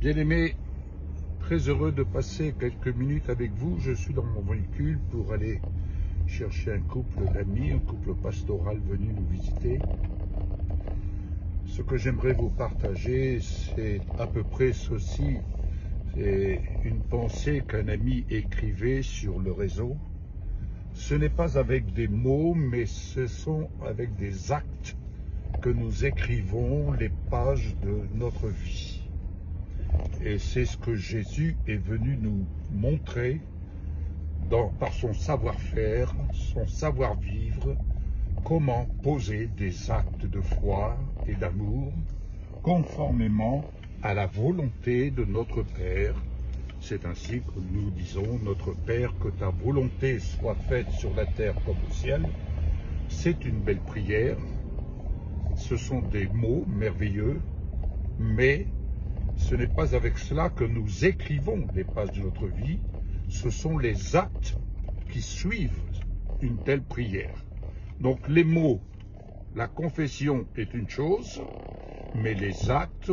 Bien-aimés, très heureux de passer quelques minutes avec vous. Je suis dans mon véhicule pour aller chercher un couple d'amis, un couple pastoral venu nous visiter. Ce que j'aimerais vous partager, c'est à peu près ceci. C'est une pensée qu'un ami écrivait sur le réseau. Ce n'est pas avec des mots, mais ce sont avec des actes que nous écrivons les pages de notre vie. Et c'est ce que Jésus est venu nous montrer par son savoir-faire, son savoir-vivre, comment poser des actes de foi et d'amour conformément à la volonté de notre Père. C'est ainsi que nous disons, notre Père, que ta volonté soit faite sur la terre comme au ciel. C'est une belle prière, ce sont des mots merveilleux, mais ce n'est pas avec cela que nous écrivons les pages de notre vie, ce sont les actes qui suivent une telle prière. Donc les mots, la confession est une chose, mais les actes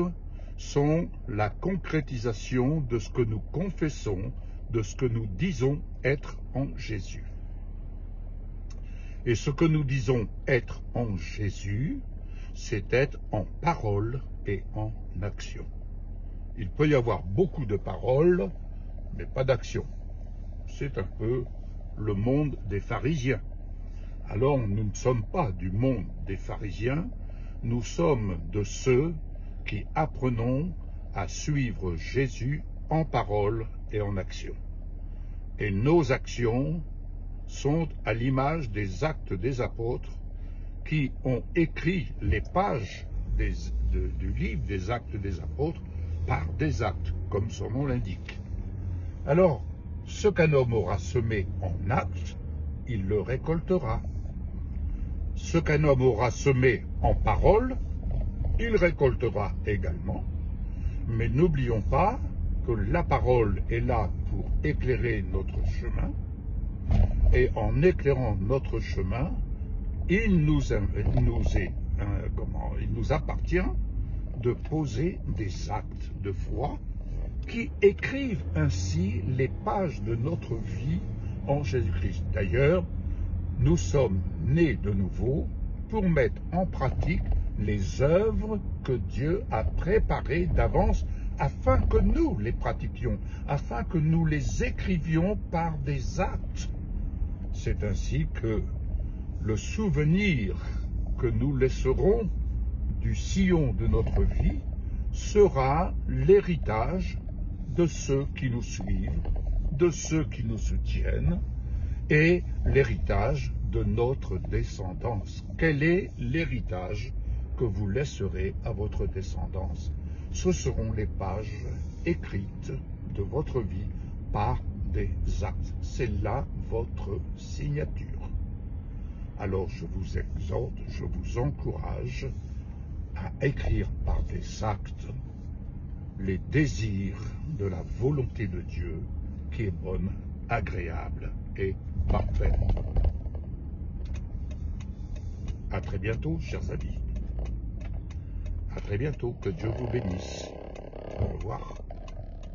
sont la concrétisation de ce que nous confessons, de ce que nous disons être en Jésus. Et ce que nous disons être en Jésus, c'est être en parole et en action. Il peut y avoir beaucoup de paroles, mais pas d'action. C'est un peu le monde des pharisiens. Alors nous ne sommes pas du monde des pharisiens, nous sommes de ceux qui apprenons à suivre Jésus en parole et en action. Et nos actions sont à l'image des actes des apôtres qui ont écrit les pages du livre des actes des apôtres par des actes, comme son nom l'indique. Alors, ce qu'un homme aura semé en actes, il le récoltera. Ce qu'un homme aura semé en parole, il récoltera également. Mais n'oublions pas que la parole est là pour éclairer notre chemin. Et en éclairant notre chemin, il nous appartient de poser des actes de foi qui écrivent ainsi les pages de notre vie en Jésus-Christ. D'ailleurs, nous sommes nés de nouveau pour mettre en pratique les œuvres que Dieu a préparées d'avance afin que nous les pratiquions, afin que nous les écrivions par des actes. C'est ainsi que le souvenir que nous laisserons du sillon de notre vie sera l'héritage de ceux qui nous suivent, de ceux qui nous soutiennent et l'héritage de notre descendance. Quel est l'héritage que vous laisserez à votre descendance? Ce seront les pages écrites de votre vie par des actes. C'est là votre signature. Alors je vous exhorte, je vous encourage à écrire par des actes les désirs de la volonté de Dieu qui est bonne, agréable et parfaite. À très bientôt, chers amis. À très bientôt, que Dieu vous bénisse. Au revoir.